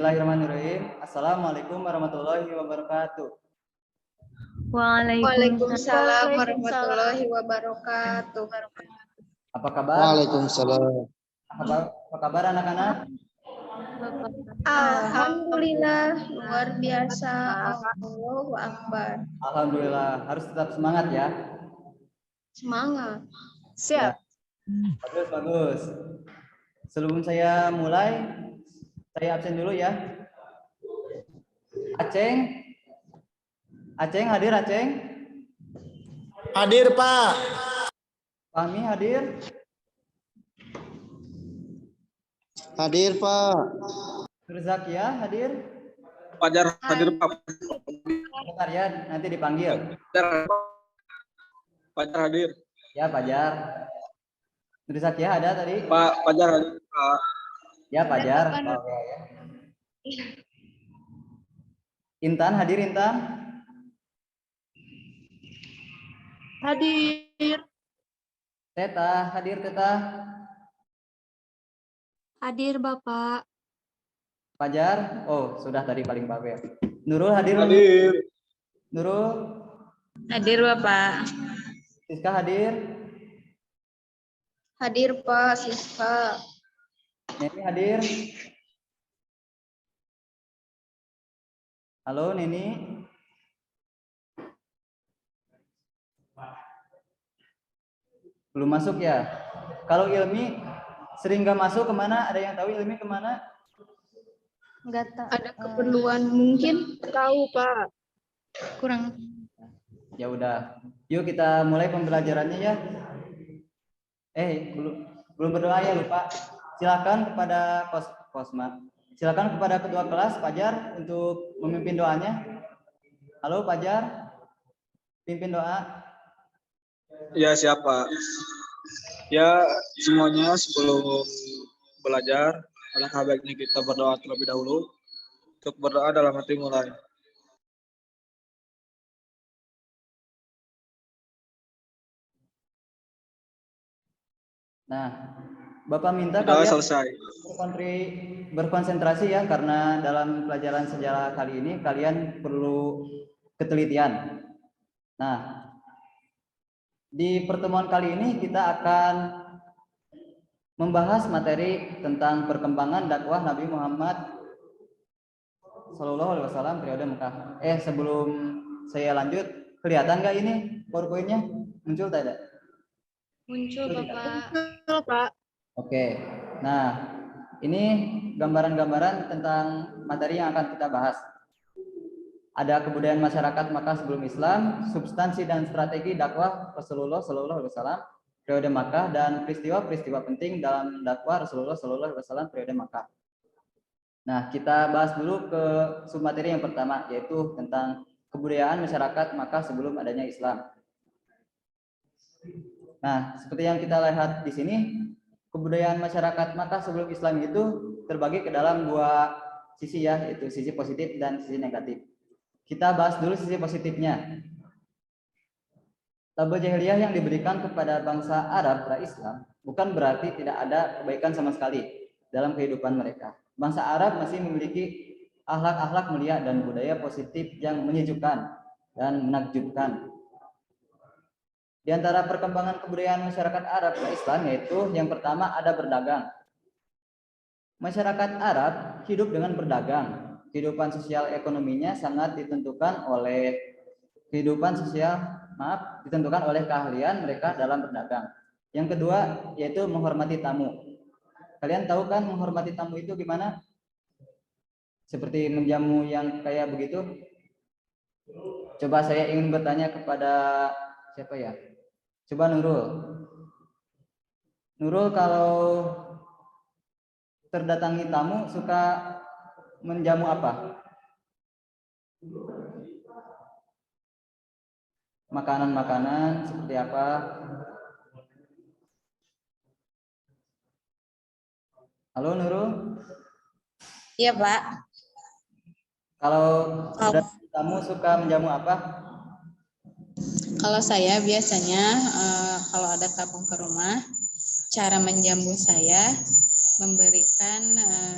Bismillahirrahmanirrahim. Assalamualaikum warahmatullahi wabarakatuh. Waalaikumsalam warahmatullahi wabarakatuh. Apa kabar? Waalaikumsalam. Apa kabar anak-anak? Alhamdulillah, luar biasa. Allahu Akbar. Alhamdulillah, harus tetap semangat ya. Semangat. Ya. Bagus. Sebelum saya mulai, saya absen dulu ya. Aceng hadir, Aceng? Hadir, Pak. Fahmi hadir? Hadir, Pak. Zakia hadir? Fajar hadir, Pak. Bentar ya, nanti dipanggil. Fajar hadir. Ya, Fajar. Zakia ada tadi? Pak Fajar hadir, Pak. Ya, Fajar. Oke, ya. Intan hadir, Intan? Hadir. Teta hadir, Teta? Hadir, Bapak. Fajar? Oh, sudah tadi paling bawel. Nurul hadir? Hadir. Nurul? Hadir, Bapak. Siska hadir? Hadir, Pak. Siska. Neni hadir? Halo, Neni? Belum masuk ya? Kalau Ilmi sering nggak masuk kemana? Ada yang tahu Ilmi kemana? Enggak tahu. Ada keperluan mungkin? Tahu, Pak. Kurang. Ya udah. Yuk kita mulai pembelajarannya ya. Belum berdoa ya, lupa. Silakan kepada Kosma. Silakan kepada ketua kelas Fajar untuk memimpin doanya. Halo Fajar. Pimpin doa. Ya, siapa? Ya, semuanya sebelum belajar, alangkah baiknya kita berdoa terlebih dahulu. Untuk berdoa dalam hati mulai. Nah, Bapak minta Sudah kalian selesai. berkonsentrasi ya, karena dalam pelajaran sejarah kali ini kalian perlu ketelitian. Nah, di pertemuan kali ini kita akan membahas materi tentang perkembangan dakwah Nabi Muhammad Sallallahu Alaihi Wasallam periode Mekah. Sebelum saya lanjut, kelihatan nggak ini PowerPoint-nya? Muncul tidak? Muncul, Bapak. Oke. Nah, ini gambaran-gambaran tentang materi yang akan kita bahas. Ada kebudayaan masyarakat Makkah sebelum Islam, substansi dan strategi dakwah Rasulullah Sallallahu Alaihi Wasallam periode Makkah, dan peristiwa-peristiwa penting dalam dakwah Rasulullah Sallallahu Alaihi Wasallam periode Makkah. Nah, kita bahas dulu ke submateri yang pertama, yaitu tentang kebudayaan masyarakat Makkah sebelum adanya Islam. Nah, seperti yang kita lihat di sini, kebudayaan masyarakat Makkah sebelum Islam itu terbagi ke dalam dua sisi ya, yaitu sisi positif dan sisi negatif. Kita bahas dulu sisi positifnya. Label jahiliyah yang diberikan kepada bangsa Arab pra-Islam bukan berarti tidak ada kebaikan sama sekali dalam kehidupan mereka. Bangsa Arab masih memiliki akhlak-akhlak mulia dan budaya positif yang menyejukkan dan menakjubkan. Di antara perkembangan kebudayaan masyarakat Arab pra-Islam yaitu yang pertama ada berdagang. Masyarakat Arab hidup dengan berdagang. Kehidupan sosial ekonominya sangat ditentukan oleh ditentukan oleh keahlian mereka dalam berdagang. Yang kedua yaitu menghormati tamu. Kalian tahu kan menghormati tamu itu gimana? Seperti menjamu yang kayak begitu? Coba saya ingin bertanya kepada siapa ya? Coba Nurul. Nurul kalau terdatangi tamu suka menjamu apa? Makanan-makanan seperti apa? Halo Nurul? Iya, Pak. Kalau tamu suka menjamu apa? Kalau saya biasanya kalau ada tamu ke rumah, cara menjamu saya memberikan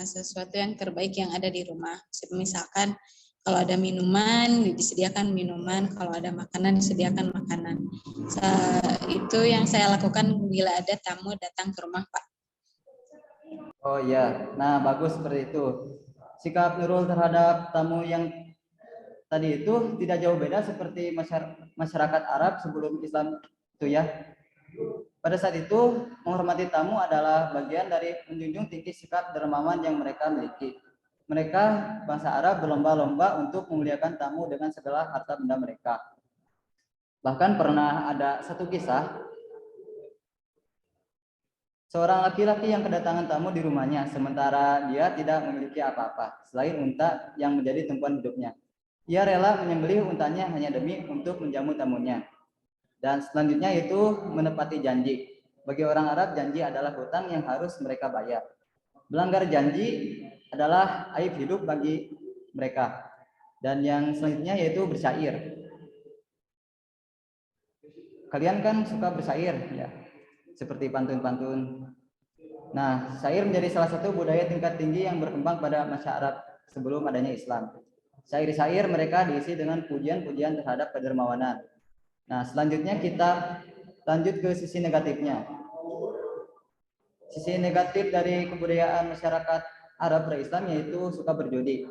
sesuatu yang terbaik yang ada di rumah. Misalkan kalau ada minuman, disediakan minuman. Kalau ada makanan, disediakan makanan. Itu yang saya lakukan bila ada tamu datang ke rumah, Pak. Oh iya, nah bagus seperti itu. Sikap Nurul terhadap tamu yang tadi itu tidak jauh beda seperti masyarakat Arab sebelum Islam itu ya. Pada saat itu, menghormati tamu adalah bagian dari menjunjung tinggi sikap dermawan yang mereka miliki. Mereka, bangsa Arab, berlomba-lomba untuk memuliakan tamu dengan segala harta benda mereka. Bahkan pernah ada satu kisah, seorang laki-laki yang kedatangan tamu di rumahnya, sementara dia tidak memiliki apa-apa, selain unta yang menjadi tumpuan hidupnya. Ia rela menyembelih untanya hanya demi untuk menjamu tamunya. Dan selanjutnya itu menepati janji. Bagi orang Arab, janji adalah hutang yang harus mereka bayar. Melanggar janji adalah aib hidup bagi mereka. Dan yang selanjutnya yaitu bersyair. Kalian kan suka bersyair ya, seperti pantun-pantun. Nah, syair menjadi salah satu budaya tingkat tinggi yang berkembang pada masyarakat Arab sebelum adanya Islam. Syair-syair mereka diisi dengan pujian-pujian terhadap kedermawanan. Nah, selanjutnya kita lanjut ke sisi negatifnya. Sisi negatif dari kebudayaan masyarakat Arab pre-Islam yaitu suka berjudi.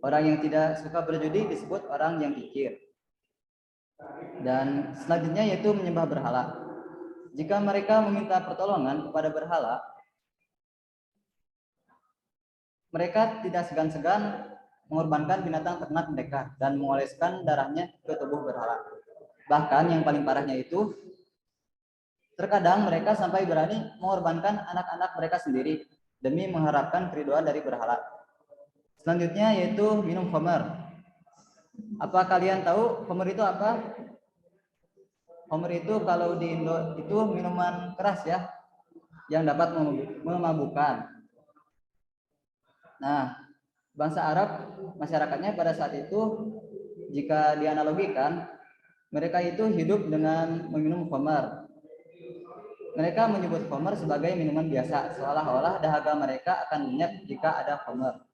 Orang yang tidak suka berjudi disebut orang yang kikir. Dan selanjutnya yaitu menyembah berhala. Jika mereka meminta pertolongan kepada berhala, mereka tidak segan-segan mengorbankan binatang ternak mereka dan mengoleskan darahnya ke tubuh berhala. Bahkan yang paling parahnya itu, terkadang mereka sampai berani mengorbankan anak-anak mereka sendiri demi mengharapkan keridhaan dari berhala. Selanjutnya yaitu minum khamr. Apa kalian tahu khamr itu apa? Khamr itu kalau di Indo itu minuman keras ya, yang dapat memabukkan. Nah, bangsa Arab masyarakatnya pada saat itu jika dianalogikan, mereka itu hidup dengan meminum khamr. Mereka menyebut khamr sebagai minuman biasa, seolah-olah dahaga mereka akan lenyap jika ada khamr.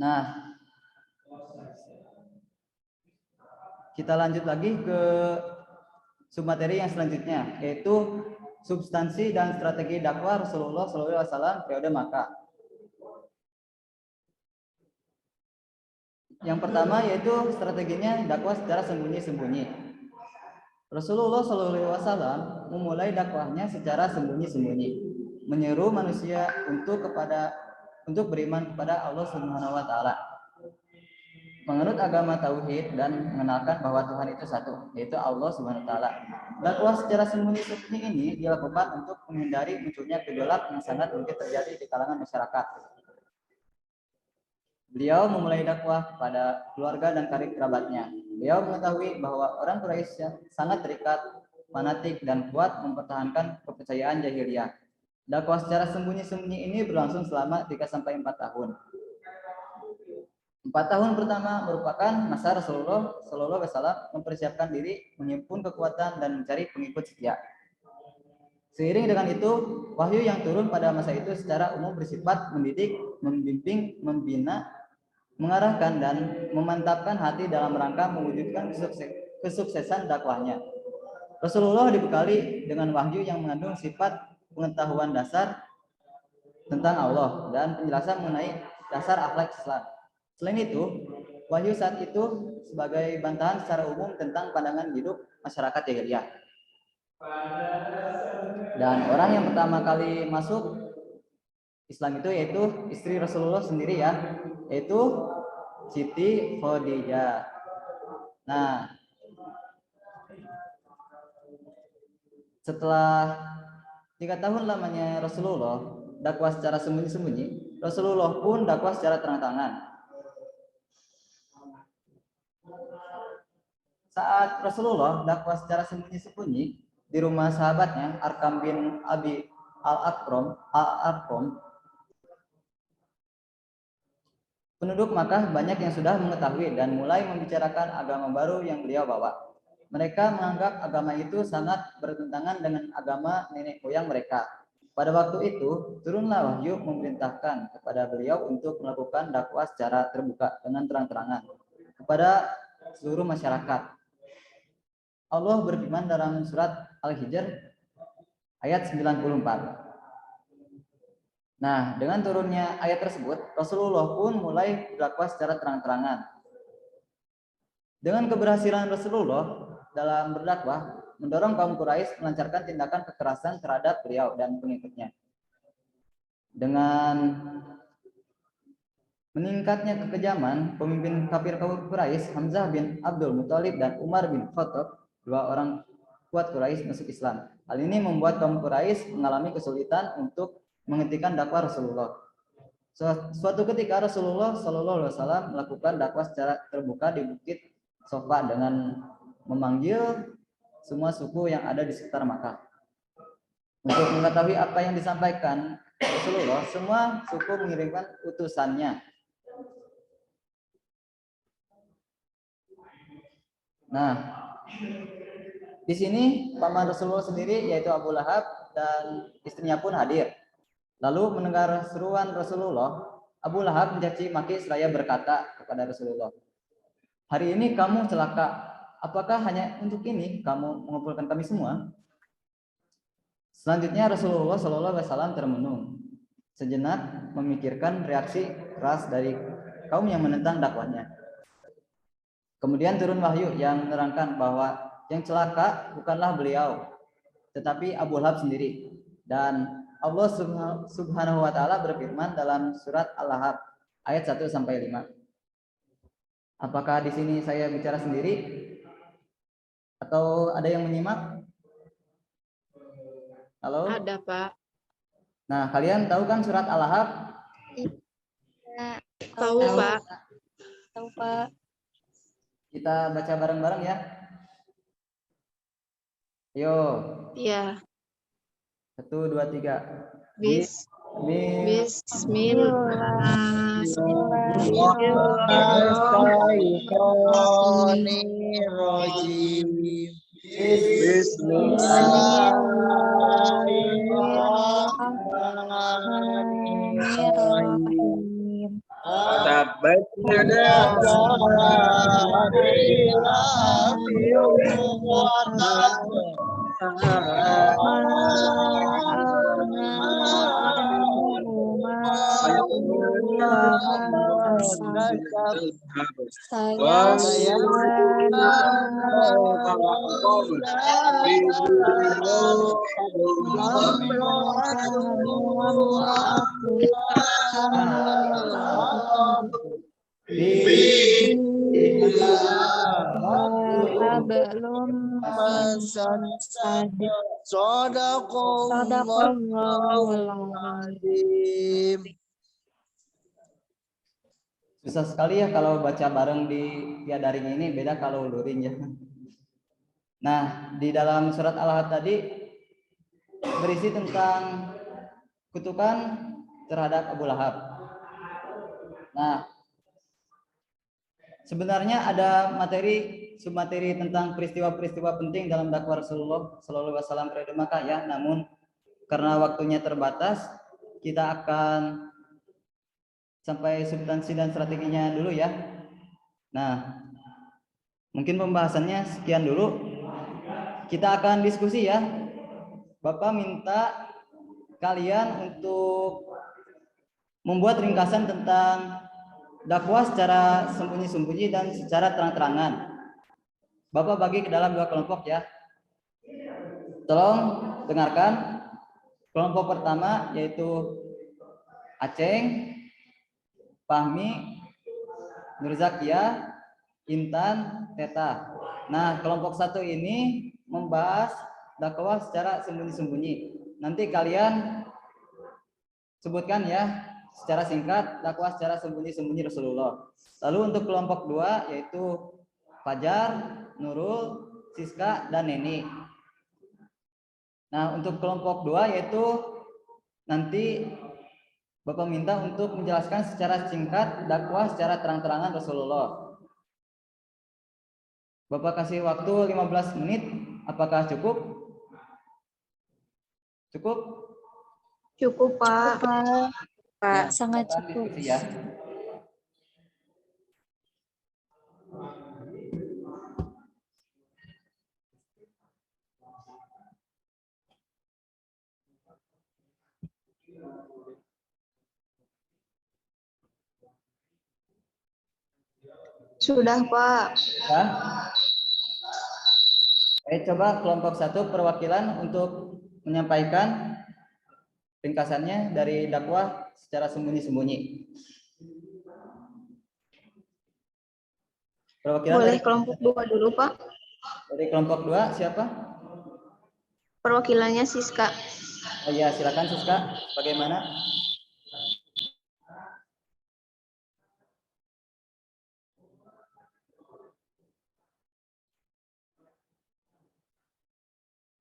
Nah, kita lanjut lagi ke submateri yang selanjutnya, yaitu substansi dan strategi dakwah Rasulullah SAW periode Makkah. Yang pertama yaitu strateginya dakwah secara sembunyi-sembunyi. Rasulullah SAW memulai dakwahnya secara sembunyi-sembunyi, menyeru manusia untuk beriman kepada Allah Subhanahu wa taala, menganut agama tauhid dan mengenalkan bahwa Tuhan itu satu, yaitu Allah Subhanahu wa taala. Dakwah secara sembunyi-sembunyi ini dilakukan untuk menghindari munculnya gejolak yang sangat mungkin terjadi di kalangan masyarakat. Beliau memulai dakwah kepada keluarga dan karib kerabatnya. Beliau mengetahui bahwa orang Quraisy sangat terikat, fanatik, dan kuat mempertahankan kepercayaan jahiliyah. Dakwah secara sembunyi-sembunyi ini berlangsung selama 3-4 tahun. 4 tahun pertama merupakan masa Rasulullah SAW mempersiapkan diri, menghimpun kekuatan, dan mencari pengikut setia. Seiring dengan itu, wahyu yang turun pada masa itu secara umum bersifat mendidik, membimbing, membina, mengarahkan, dan memantapkan hati dalam rangka mewujudkan kesuksesan dakwahnya. Rasulullah dibekali dengan wahyu yang mengandung sifat pengetahuan dasar tentang Allah dan penjelasan mengenai dasar akhlak Islam. Selain itu, wahyu saat itu sebagai bantahan secara umum tentang pandangan hidup masyarakat jahiliyah. Dan orang yang pertama kali masuk Islam itu yaitu istri Rasulullah sendiri ya, yaitu Siti Khadijah. Nah, setelah 3 tahun lamanya Rasulullah dakwah secara sembunyi-sembunyi, Rasulullah pun dakwah secara terang-terangan. Saat Rasulullah dakwah secara sembunyi-sembunyi di rumah sahabatnya Arkam bin Abi Al-Arqam, penduduk Makkah banyak yang sudah mengetahui dan mulai membicarakan agama baru yang beliau bawa. Mereka menganggap agama itu sangat bertentangan dengan agama nenek moyang mereka. Pada waktu itu, turunlah wahyu memerintahkan kepada beliau untuk melakukan dakwah secara terbuka dengan terang-terangan kepada seluruh masyarakat. Allah berfirman dalam surat Al-Hijr ayat 94. Nah, dengan turunnya ayat tersebut, Rasulullah pun mulai berdakwah secara terang-terangan. Dengan keberhasilan Rasulullah dalam berdakwah, mendorong kaum Quraisy melancarkan tindakan kekerasan terhadap beliau dan pengikutnya. Dengan meningkatnya kekejaman, pemimpin kafir kaum Quraisy, Hamzah bin Abdul Muthalib dan Umar bin Khattab, dua orang kuat Quraisy masuk Islam. Hal ini membuat kaum Quraisy mengalami kesulitan untuk menghentikan dakwah Rasulullah. Suatu ketika Rasulullah Shallallahu Alaihi Wasallam melakukan dakwah secara terbuka di Bukit Sofa dengan memanggil semua suku yang ada di sekitar Makkah. Untuk mengetahui apa yang disampaikan Rasulullah, semua suku mengirimkan utusannya. Nah, di sini paman Rasulullah sendiri yaitu Abu Lahab dan istrinya pun hadir. Lalu mendengar seruan Rasulullah, Abu Lahab mencaci maki seraya berkata kepada Rasulullah, "Hari ini kamu celaka. Apakah hanya untuk ini kamu mengumpulkan kami semua?" Selanjutnya Rasulullah SAW termenung sejenak memikirkan reaksi keras dari kaum yang menentang dakwahnya. Kemudian turun wahyu yang menerangkan bahwa yang celaka bukanlah beliau, tetapi Abu Lahab sendiri. Dan Allah Subhanahu wa taala berfirman dalam surat Al-Lahab ayat 1 sampai 5. Apakah di sini saya bicara sendiri atau ada yang menyimak? Halo? Ada, Pak. Nah, kalian tahu kan surat Al-Lahab? Tahu, Pak. Tahu, Pak. Kita baca bareng-bareng ya. Yo. Iya. 1, 2, 3. Bismillahirrahmanirrahim. Tabat Susah sekali ya kalau baca bareng di via daring ini, beda kalau luring ya. Nah, di dalam surat Al-Ahzab tadi berisi tentang kutukan terhadap Abu Lahab. Nah, sebenarnya ada submateri tentang peristiwa-peristiwa penting dalam dakwah Rasulullah Shallallahu Alaihi Wasallam periode Makkah ya. Namun karena waktunya terbatas, kita akan sampai substansi dan strateginya dulu ya. Nah, mungkin pembahasannya sekian dulu. Kita akan diskusi ya. Bapak minta kalian untuk membuat ringkasan tentang dakwah secara sembunyi-sembunyi dan secara terang-terangan. Bapak bagi ke dalam 2 kelompok ya. Tolong dengarkan. Kelompok pertama yaitu Aceng, Fahmi, Nurzakia, Intan, Teta. Nah, kelompok 1 ini membahas dakwah secara sembunyi-sembunyi. Nanti kalian sebutkan ya secara singkat dakwah secara sembunyi-sembunyi Rasulullah. Lalu untuk kelompok 2 yaitu Fajar, Nurul, Siska, dan Neni. Nah, untuk kelompok 2 yaitu nanti Bapak minta untuk menjelaskan secara singkat dakwah secara terang-terangan Rasulullah. Bapak kasih waktu 15 menit. Apakah cukup? Cukup? Cukup, Pak. Pak. Sangat silakan cukup. diskusi ya. Sudah, Pak. Ya. Coba kelompok 1 perwakilan untuk menyampaikan ringkasannya dari dakwah secara sembunyi-sembunyi. Perwakilan Boleh dari kelompok 2 dulu, Pak. kelompok 2 siapa? Perwakilannya Siska. Oh iya, silakan Siska. Bagaimana?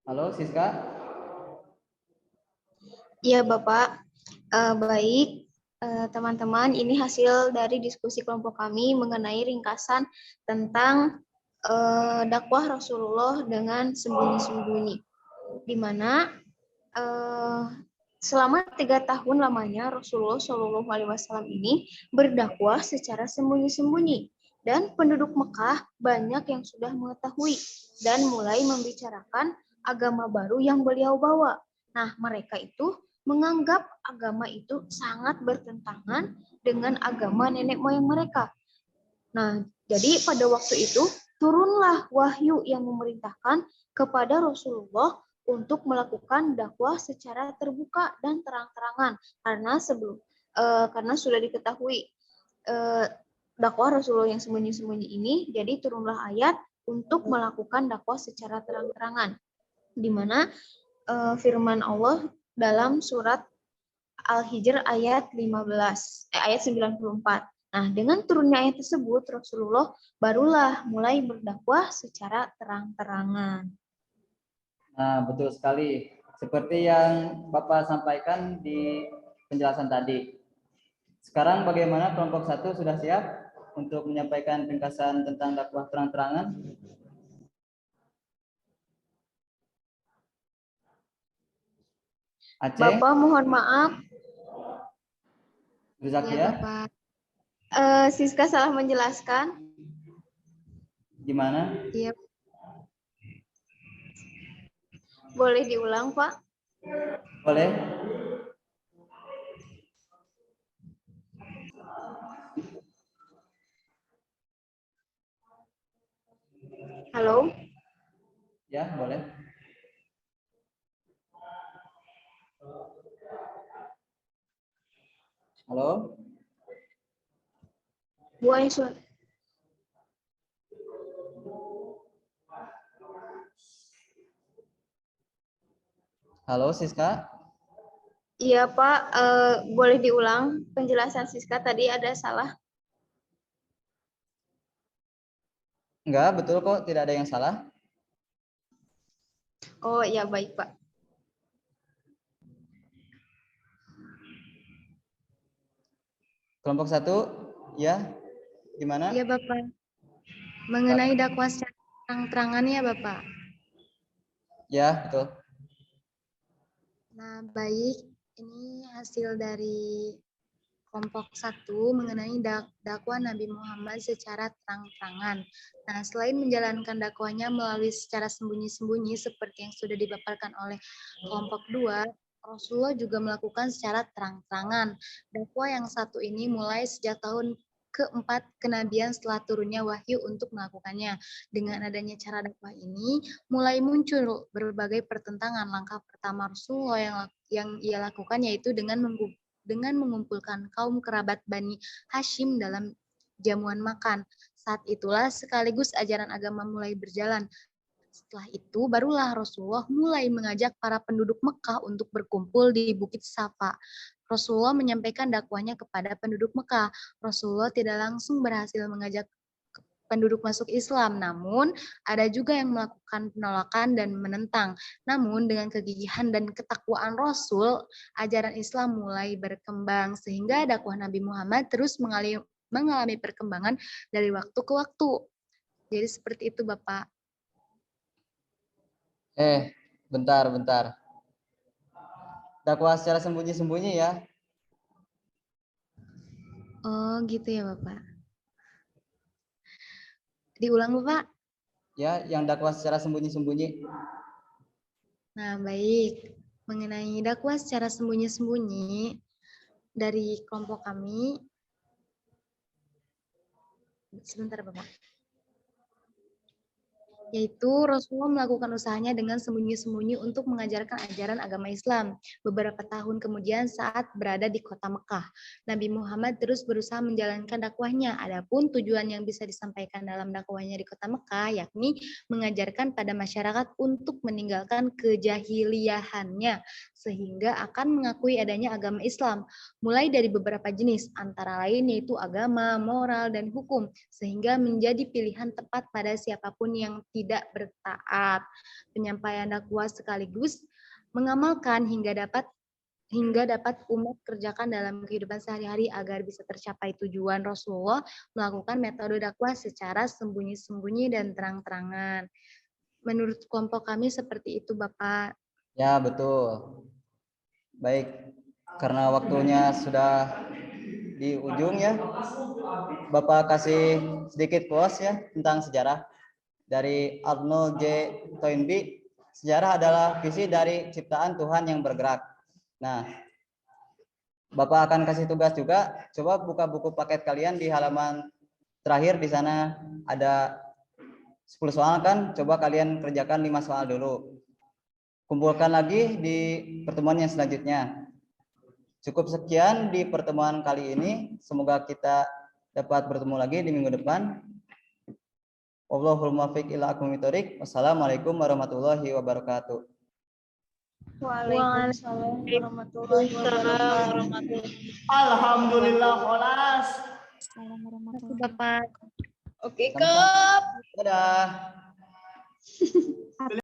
Halo Siska. Iya, Bapak. Baik, teman-teman, ini hasil dari diskusi kelompok kami mengenai ringkasan tentang dakwah Rasulullah dengan sembunyi-sembunyi, di mana selama 3 tahun lamanya Rasulullah Shallallahu Alaihi Wasallam ini berdakwah secara sembunyi-sembunyi, dan penduduk Mekah banyak yang sudah mengetahui dan mulai membicarakan agama baru yang beliau bawa. Nah, mereka itu menganggap agama itu sangat bertentangan dengan agama nenek moyang mereka. Nah, jadi pada waktu itu turunlah wahyu yang memerintahkan kepada Rasulullah untuk melakukan dakwah secara terbuka dan terang-terangan, karena sudah diketahui dakwah Rasulullah yang sembunyi-sembunyi ini, jadi turunlah ayat untuk melakukan dakwah secara terang-terangan, di mana firman Allah dalam surat Al-Hijr ayat 94. Nah, dengan turunnya ayat tersebut, Rasulullah barulah mulai berdakwah secara terang-terangan. Nah, betul sekali. Seperti yang Bapak sampaikan di penjelasan tadi. Sekarang bagaimana kelompok 1 sudah siap untuk menyampaikan ringkasan tentang dakwah terang-terangan? Aceh? Bapak mohon maaf. Zakia? Ya, Bapak. Siska salah menjelaskan. Gimana? Iya. Boleh diulang, Pak? Boleh? Halo? Ya, boleh. Halo? Bu Aisyah. Halo Siska? Iya, Pak. Boleh diulang penjelasan Siska tadi ada salah? Enggak, betul kok, tidak ada yang salah. Oh, iya, baik, Pak. Kelompok 1, ya, gimana? Iya, Bapak. Mengenai dakwah secara terang-terangan ya, Bapak. Ya, betul. Nah, baik. Ini hasil dari kelompok 1 mengenai dakwah Nabi Muhammad secara terang-terangan. Nah, selain menjalankan dakwahnya melalui secara sembunyi-sembunyi seperti yang sudah dipaparkan oleh kelompok 2, Rasulullah juga melakukan secara terang-terangan. Dakwah yang satu ini mulai sejak tahun keempat kenabian setelah turunnya wahyu untuk melakukannya. Dengan adanya cara dakwah ini, mulai muncul berbagai pertentangan. Langkah pertama Rasulullah yang ia lakukan yaitu dengan mengumpulkan kaum kerabat Bani Hashim dalam jamuan makan. Saat itulah sekaligus ajaran agama mulai berjalan. Setelah itu barulah Rasulullah mulai mengajak para penduduk Mekah untuk berkumpul di Bukit Safa. Rasulullah menyampaikan dakwahnya kepada penduduk Mekah. Rasulullah tidak langsung berhasil mengajak penduduk masuk Islam, namun ada juga yang melakukan penolakan dan menentang. Namun dengan kegigihan dan ketakwaan Rasul, ajaran Islam mulai berkembang sehingga dakwah Nabi Muhammad terus mengalami perkembangan dari waktu ke waktu. Jadi seperti itu, Bapak. Bentar. dakwah secara sembunyi-sembunyi ya. Oh, gitu ya, Bapak. Diulang, Bapak. Ya, yang dakwah secara sembunyi-sembunyi. Nah, baik. Mengenai dakwah secara sembunyi-sembunyi dari kelompok kami, sebentar, Bapak. Yaitu Rasulullah melakukan usahanya dengan sembunyi-sembunyi untuk mengajarkan ajaran agama Islam. Beberapa tahun kemudian saat berada di kota Mekah, Nabi Muhammad terus berusaha menjalankan dakwahnya. Adapun tujuan yang bisa disampaikan dalam dakwahnya di kota Mekah, yakni mengajarkan pada masyarakat untuk meninggalkan kejahiliahannya, sehingga akan mengakui adanya agama Islam, mulai dari beberapa jenis, antara lain yaitu agama, moral, dan hukum, sehingga menjadi pilihan tepat pada siapapun yang tidak bertaat. Penyampaian dakwah sekaligus mengamalkan hingga dapat umat kerjakan dalam kehidupan sehari-hari agar bisa tercapai tujuan. Rasulullah melakukan metode dakwah secara sembunyi-sembunyi dan terang-terangan. Menurut kelompok kami seperti itu, Bapak. Ya, betul. Baik, karena waktunya sudah di ujung ya, Bapak kasih sedikit quotes ya tentang sejarah dari Arnold J. Toynbee. Sejarah adalah visi dari ciptaan Tuhan yang bergerak. Nah, Bapak akan kasih tugas juga. Coba buka buku paket kalian di halaman terakhir, di sana ada 10 soal kan? Coba kalian kerjakan 5 soal dulu. Kumpulkan lagi di pertemuan yang selanjutnya. Cukup sekian di pertemuan kali ini. Semoga kita dapat bertemu lagi di minggu depan. Wallahul muwaffiq ila aqwamit thoriq. Wassalamualaikum warahmatullahi wabarakatuh. Waalaikumsalam warahmatullahi wabarakatuh. Alhamdulillah kholas. Terima kasih, Bapak. Oke, Kak. Dadah.